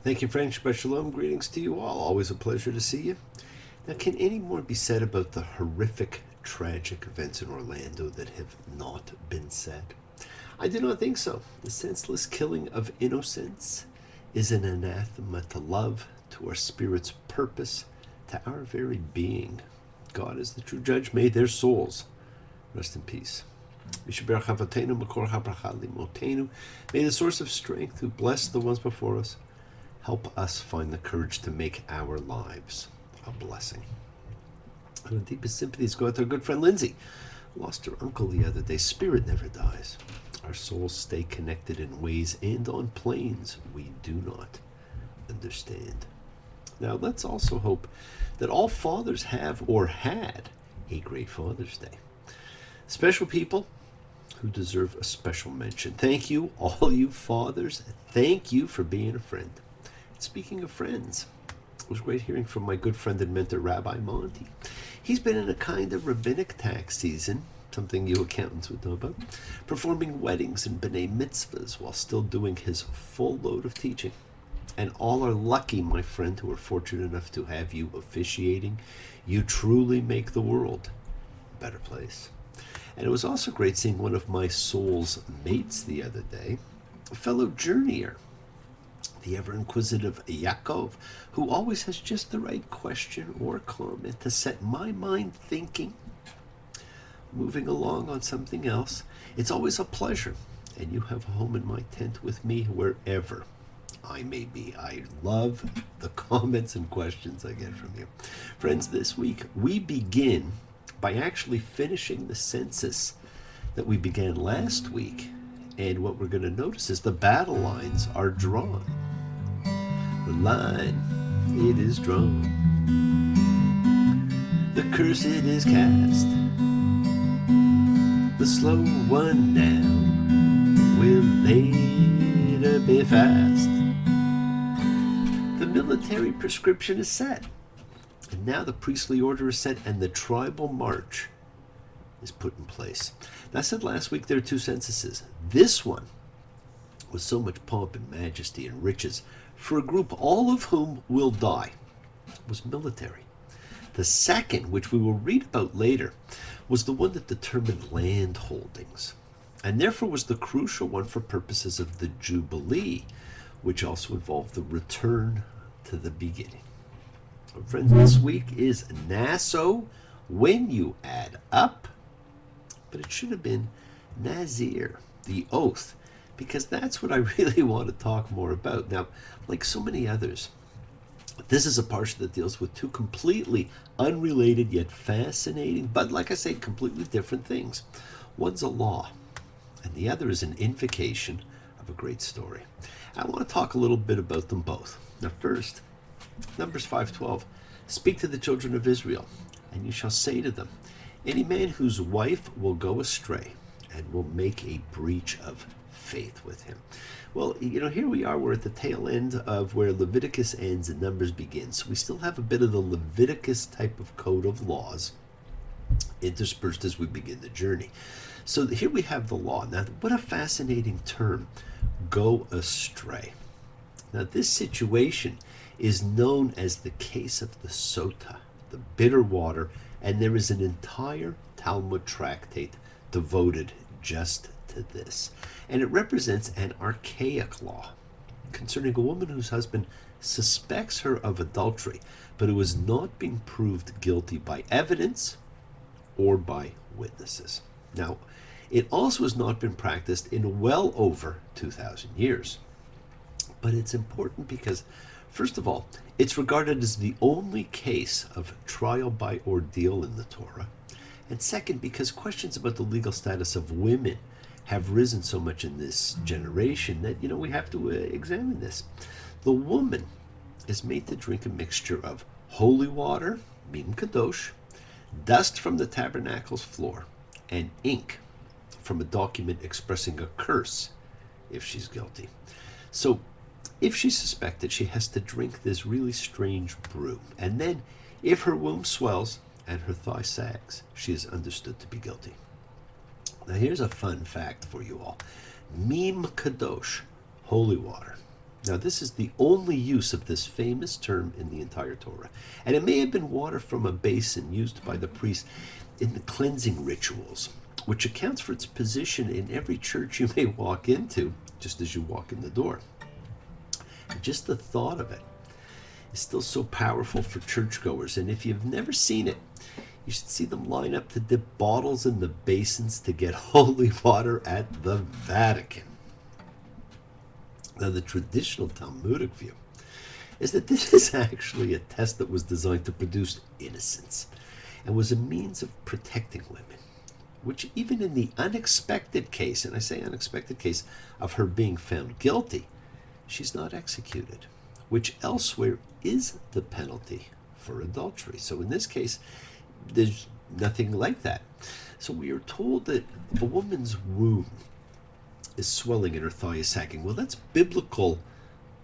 Thank you, friend. Shabbat Shalom. Greetings to you all. Always a pleasure to see you. Now, can any more be said about the horrific, tragic events in Orlando that have not been said? I do not think so. The senseless killing of innocents is an anathema to love, to our spirit's purpose, to our very being. God, as the true judge, may their souls rest in peace. May the source of strength who blessed the ones before us help us find the courage to make our lives a blessing. And the deepest sympathies go out to our good friend Lindsay, who lost her uncle the other day. Spirit never dies. Our souls stay connected in ways and on planes we do not understand. Now, let's also hope that all fathers have or had a great Father's Day. Special people who deserve a special mention. Thank you, all you fathers. Thank you for being a friend. Speaking of friends, it was great hearing from my good friend and mentor, Rabbi Monty. He's been in a kind of rabbinic tax season, something you accountants would know about, performing weddings and b'nai mitzvahs while still doing his full load of teaching. And all are lucky, my friend, who are fortunate enough to have you officiating. You truly make the world a better place. And it was also great seeing one of my soul's mates the other day, a fellow journeyer, the ever-inquisitive Yaakov, who always has just the right question or comment to set my mind thinking, moving along on something else. It's always a pleasure, and you have a home in my tent with me wherever I may be. I love the comments and questions I get from you. Friends, this week we begin by actually finishing the census that we began last week. And what we're going to notice is the battle lines are drawn. The line, it is drawn. The curse, it is cast. The slow one now will later be fast. The military prescription is set. And now the priestly order is set and the tribal march is put in place. Now, I said last week there are two censuses. This one, with so much pomp and majesty and riches, for a group all of whom will die, was military. The second, which we will read about later, was the one that determined land holdings, and therefore was the crucial one for purposes of the Jubilee, which also involved the return to the beginning. Friends, this week is Naso when you add up, but it should have been Nazir, the oath, because that's what I really want to talk more about. Now, like so many others, this is a parsha that deals with two completely unrelated yet fascinating, but like I say, completely different things. One's a law, and the other is an invocation of a great story. I want to talk a little bit about them both. Now, first, Numbers 5:12, speak to the children of Israel, and you shall say to them, any man whose wife will go astray and will make a breach of faith with him. Well, here we are. We're at the tail end of where Leviticus ends and Numbers begins. So we still have a bit of the Leviticus type of code of laws interspersed as we begin the journey. So here we have the law. Now, what a fascinating term, go astray. Now, this situation is known as the case of the sota, the bitter water, and there is an entire Talmud tractate devoted just to this. And it represents an archaic law concerning a woman whose husband suspects her of adultery, but who has not been proved guilty by evidence or by witnesses. Now, it also has not been practiced in well over 2,000 years. But it's important because, first of all, it's regarded as the only case of trial by ordeal in the Torah. And second, because questions about the legal status of women have risen so much in this generation that, we have to examine this. The woman is made to drink a mixture of holy water, mim kadosh, dust from the tabernacle's floor, and ink from a document expressing a curse if she's guilty. So, if she's suspected, she has to drink this really strange brew. And then, if her womb swells and her thigh sags, she is understood to be guilty. Now, here's a fun fact for you all. Mim kadosh, holy water, Now, this is the only use of this famous term in the entire Torah. And it may have been water from a basin used by the priest in the cleansing rituals, which accounts for its position in every church you may walk into, just as you walk in the door. And just the thought of it is still so powerful for churchgoers. And if you've never seen it, you should see them line up to dip bottles in the basins to get holy water at the Vatican. Now, the traditional Talmudic view is that this is actually a test that was designed to produce innocence and was a means of protecting women, which even in the unexpected case, and I say unexpected case, of her being found guilty, she's not executed, which elsewhere is the penalty for adultery. So in this case, there's nothing like that. So we are told that a woman's womb is swelling and her thigh is sagging. Well, that's biblical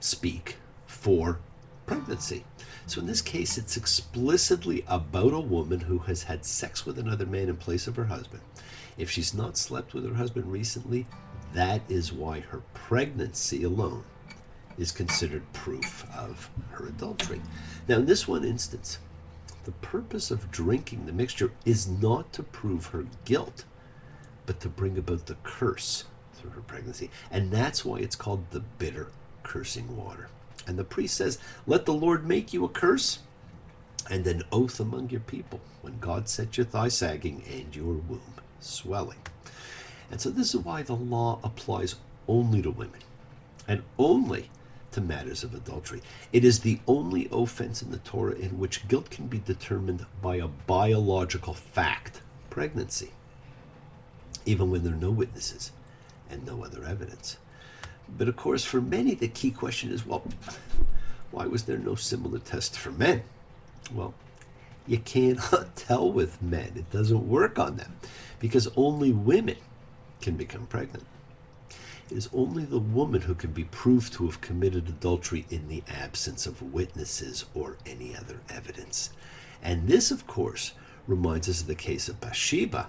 speak for pregnancy. So in this case, it's explicitly about a woman who has had sex with another man in place of her husband. If she's not slept with her husband recently, that is why her pregnancy alone is considered proof of her adultery. Now, in this one instance, the purpose of drinking the mixture is not to prove her guilt, but to bring about the curse through her pregnancy. And that's why it's called the bitter cursing water. And the priest says, let the Lord make you a curse and an oath among your people when God set your thigh sagging and your womb swelling. And so this is why the law applies only to women and only to matters of adultery. It is the only offense in the Torah in which guilt can be determined by a biological fact, pregnancy, even when there are no witnesses and no other evidence. But of course, for many, the key question is, well, why was there no similar test for men? Well, you cannot tell with men. It doesn't work on them because only women can become pregnant. It is only the woman who can be proved to have committed adultery in the absence of witnesses or any other evidence. And this, of course, reminds us of the case of Bathsheba,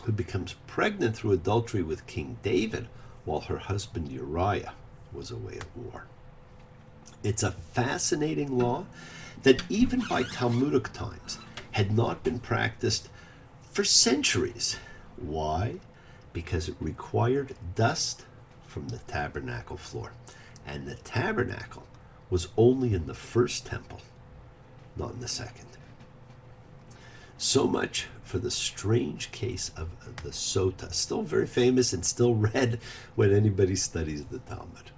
who becomes pregnant through adultery with King David while her husband Uriah was away at war. It's a fascinating law that even by Talmudic times had not been practiced for centuries. Why? Because it required dust from the tabernacle floor. And the tabernacle was only in the first temple, not in the second. So much for the strange case of the Sota, still very famous and still read when anybody studies the Talmud.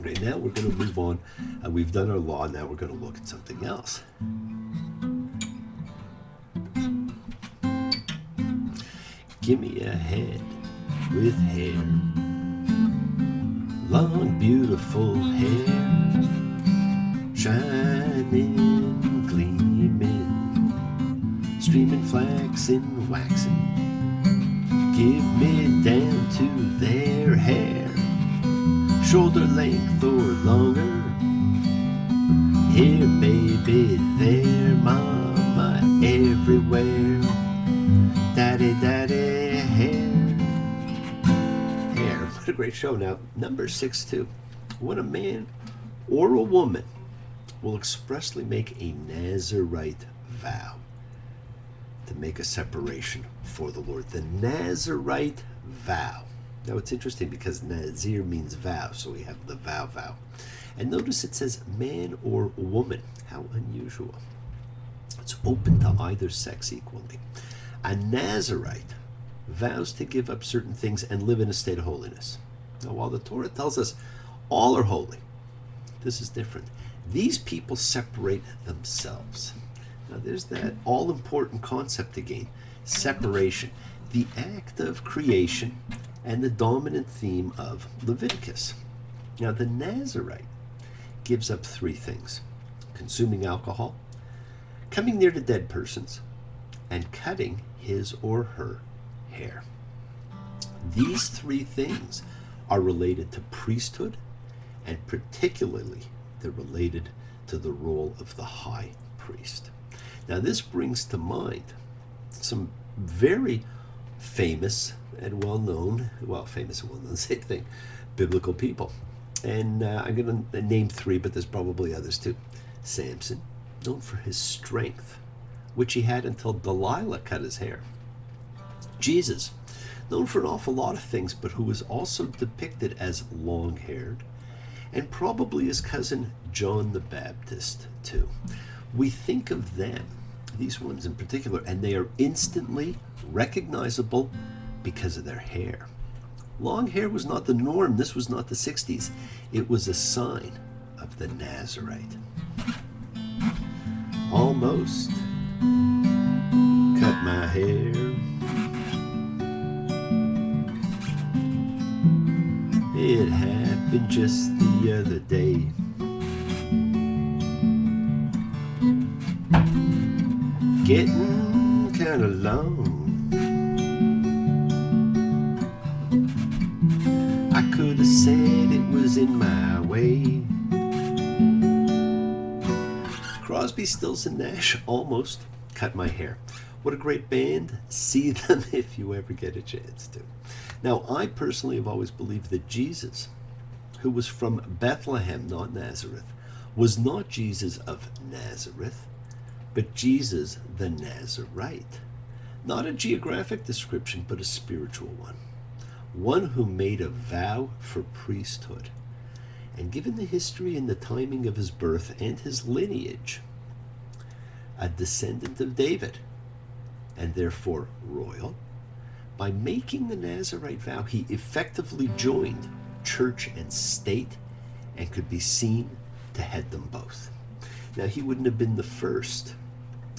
Okay, now we're going to move on. We've done our law, now we're going to look at something else. Give me a head with hair, long beautiful hair, shining, gleaming, streaming, flaxen, waxing. Give me down to their hair, shoulder length or longer. Here, baby, there, mama, everywhere. Daddy, daddy, hair. Hair. What a great show. Now, number 6-2. When a man or a woman will expressly make a Nazirite vow to make a separation for the Lord. The Nazirite vow. Now, it's interesting because Nazir means vow, so we have the vow. And notice it says man or woman. How unusual. It's open to either sex equally. A Nazirite vows to give up certain things and live in a state of holiness. Now, while the Torah tells us all are holy, this is different. These people separate themselves. Now, there's that all-important concept again, separation, the act of creation and the dominant theme of Leviticus. Now, the Nazirite gives up 3 things: consuming alcohol, coming near to dead persons, and cutting his or her hair. These 3 things are related to priesthood, and particularly they're related to the role of the high priest. Now, this brings to mind some very famous and well-known, same thing, biblical people. And I'm going to name three, but there's probably others too. Samson, known for his strength, which he had until Delilah cut his hair. Jesus, known for an awful lot of things, but who was also depicted as long-haired, and probably his cousin John the Baptist too. We think of them, these ones in particular, and they are instantly recognizable because of their hair. Long hair was not the norm. This was not the 60s. It was a sign of the Nazarite. Almost cut my hair. It happened just the other day. Getting kind of long. I could have said it was in my way. Crosby, Stills and Nash almost cut my hair. What a great band. See them if you ever get a chance to. Now, I personally have always believed that Jesus, who was from Bethlehem, not Nazareth, was not Jesus of Nazareth, but Jesus the Nazarite. Not a geographic description, but a spiritual one. One who made a vow for priesthood. And given the history and the timing of his birth and his lineage, a descendant of David, and therefore royal, by making the Nazarite vow, he effectively joined church and state and could be seen to head them both. Now, he wouldn't have been the first.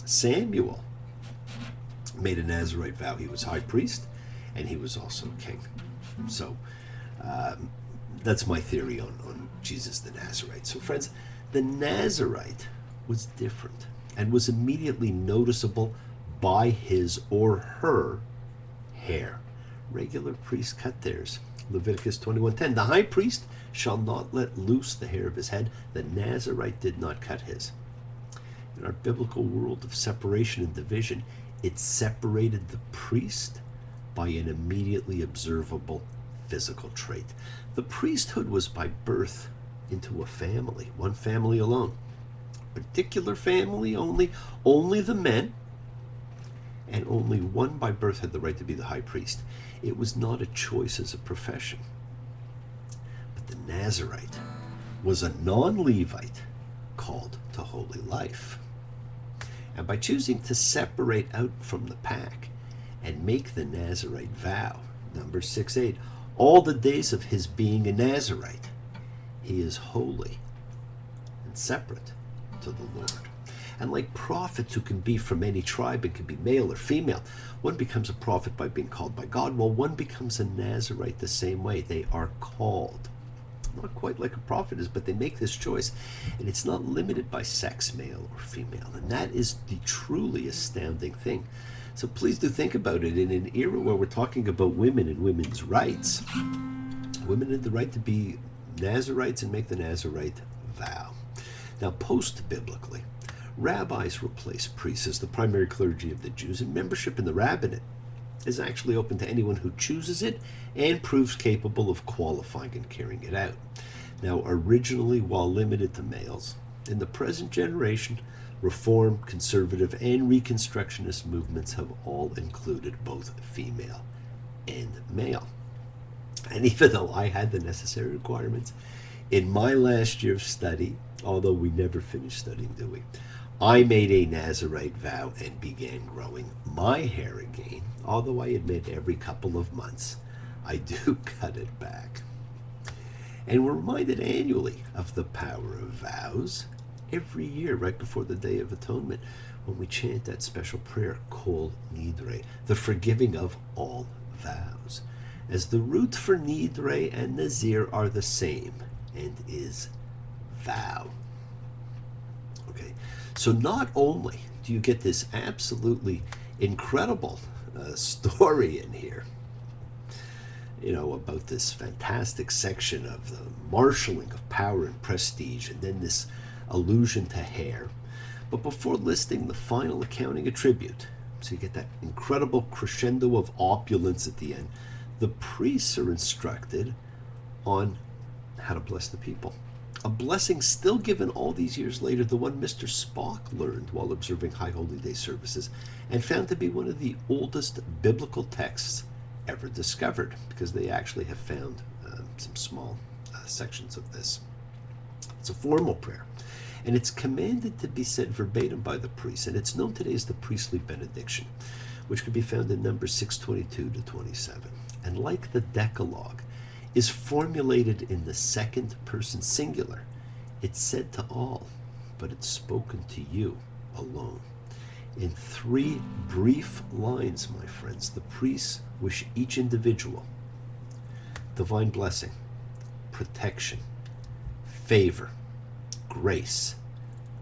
Samuel made a Nazarite vow. He was high priest, and he was also king. So that's my theory on Jesus the Nazarite. So, friends, the Nazarite was different and was immediately noticeable by his or her hair. Regular priests cut theirs. Leviticus 21:10. The high priest shall not let loose the hair of his head. The Nazarite did not cut his. In our biblical world of separation and division, it separated the priest by an immediately observable physical trait. The priesthood was by birth into a family, one family alone. Particular family only the men, and only one by birth had the right to be the high priest. It was not a choice as a profession. But the Nazarite was a non-Levite called to holy life. And by choosing to separate out from the pack and make the Nazarite vow, Numbers 6:8, all the days of his being a Nazarite, he is holy and separate to the Lord. And like prophets who can be from any tribe and can be male or female, one becomes a prophet by being called by God, while one becomes a Nazarite the same way. They are called. Not quite like a prophet is, but they make this choice. And it's not limited by sex, male or female. And that is the truly astounding thing. So please do think about it. In an era where we're talking about women and women's rights, women had the right to be Nazarites and make the Nazarite vow. Now, post-biblically, rabbis replace priests as the primary clergy of the Jews, and membership in the rabbinate is actually open to anyone who chooses it and proves capable of qualifying and carrying it out. Now, originally, while limited to males, in the present generation, Reform, conservative, and Reconstructionist movements have all included both female and male. And even though I had the necessary requirements, in my last year of study, although we never finished studying, do we? I made a Nazarite vow and began growing my hair again, although I admit every couple of months I do cut it back. And we're reminded annually of the power of vows every year right before the Day of Atonement when we chant that special prayer, Kol Nidre, the forgiving of all vows, as the root for Nidre and Nazir are the same and is vow. Okay, so not only do you get this absolutely incredible story in here, you know, about this fantastic section of the marshaling of power and prestige, and then this allusion to hair. But before listing the final accounting attribute, so you get that incredible crescendo of opulence at the end, the priests are instructed on how to bless the people. A blessing still given all these years later, the one Mr. Spock learned while observing High Holy Day services, and found to be one of the oldest biblical texts ever discovered, because they actually have found some small sections of this. It's a formal prayer, and it's commanded to be said verbatim by the priest, and it's known today as the priestly benediction, which can be found in Numbers 6:22 to 27. And like the Decalogue, is formulated in the second person singular. It's said to all, but it's spoken to you alone. In 3 brief lines, my friends, the priests wish each individual divine blessing, protection, favor, grace,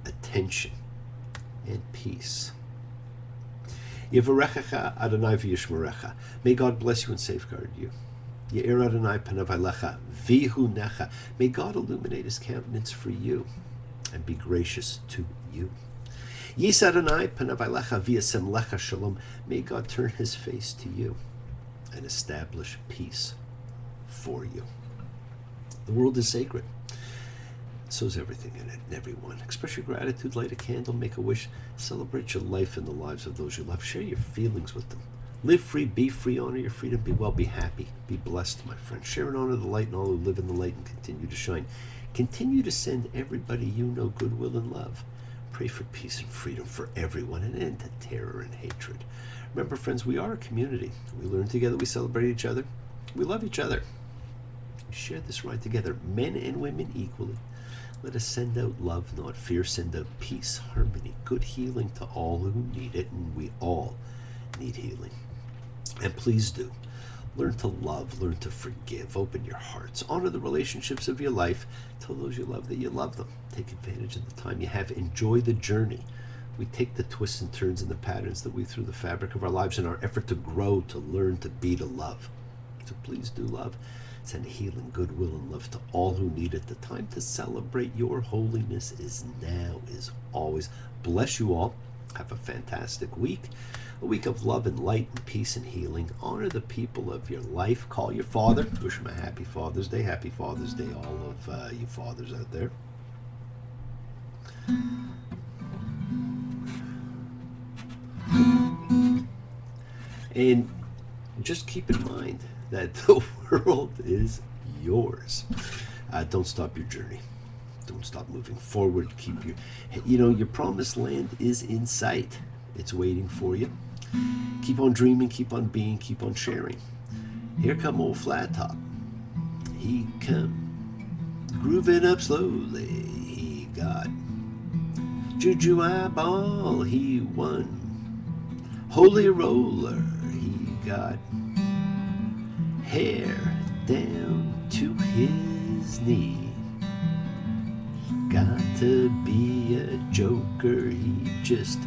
attention, and peace. Yevarechecha Adonai v'yishmerecha. May God bless you and safeguard you. Ye'er Adonai panav alecha v'yihunecha. May God illuminate his countenance for you and be gracious to you. Yis Adonai panav alecha v'yasem lecha shalom. May God turn his face to you and establish peace for you. The world is sacred. So is everything in it and everyone. Express your gratitude, light a candle, make a wish, celebrate your life and the lives of those you love. Share your feelings with them. Live free, be free, honor your freedom, be well, be happy, be blessed, my friend. Share and honor the light and all who live in the light and continue to shine. Continue to send everybody you know goodwill and love. Pray for peace and freedom for everyone, and end to terror and hatred. Remember, friends, we are a community. We learn together, we celebrate each other, we love each other. We share this ride together, men and women equally. Let us send out love, not fear. Send out peace, harmony, good healing to all who need it, and we all need healing. And please do. Learn to love, learn to forgive, open your hearts, honor the relationships of your life, tell those you love that you love them. Take advantage of the time you have, enjoy the journey. We take the twists and turns and the patterns that weave through the fabric of our lives in our effort to grow, to learn, to be, to love. So please do love. Send healing, goodwill, and love to all who need it. The time to celebrate your holiness is now, is always. Bless you all. Have a fantastic week. A week of love and light and peace and healing. Honor the people of your life. Call your father. Wish him a happy Father's Day. Happy Father's Day, all of you fathers out there. And just keep in mind that the world is yours. Don't stop your journey. Don't stop moving forward. Keep your promised land is in sight. It's waiting for you. Keep on dreaming, keep on being, keep on sharing. Here come old Flat Top. He come grooving up slowly. He got Juju Eyeball. He won. Holy Roller. He got hair down to his knee. Got to be a joker. He just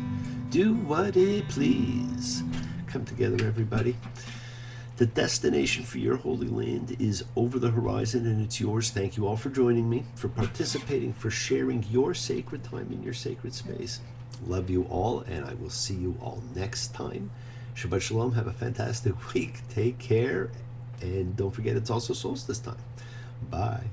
do what it please. Come together, everybody. The destination for your holy land is over the horizon, and it's yours. Thank you all for joining me, for participating, for sharing your sacred time in your sacred space. Love you all, and I will see you all next time. Shabbat Shalom. Have a fantastic week. Take care. And don't forget, it's also solstice time. Bye.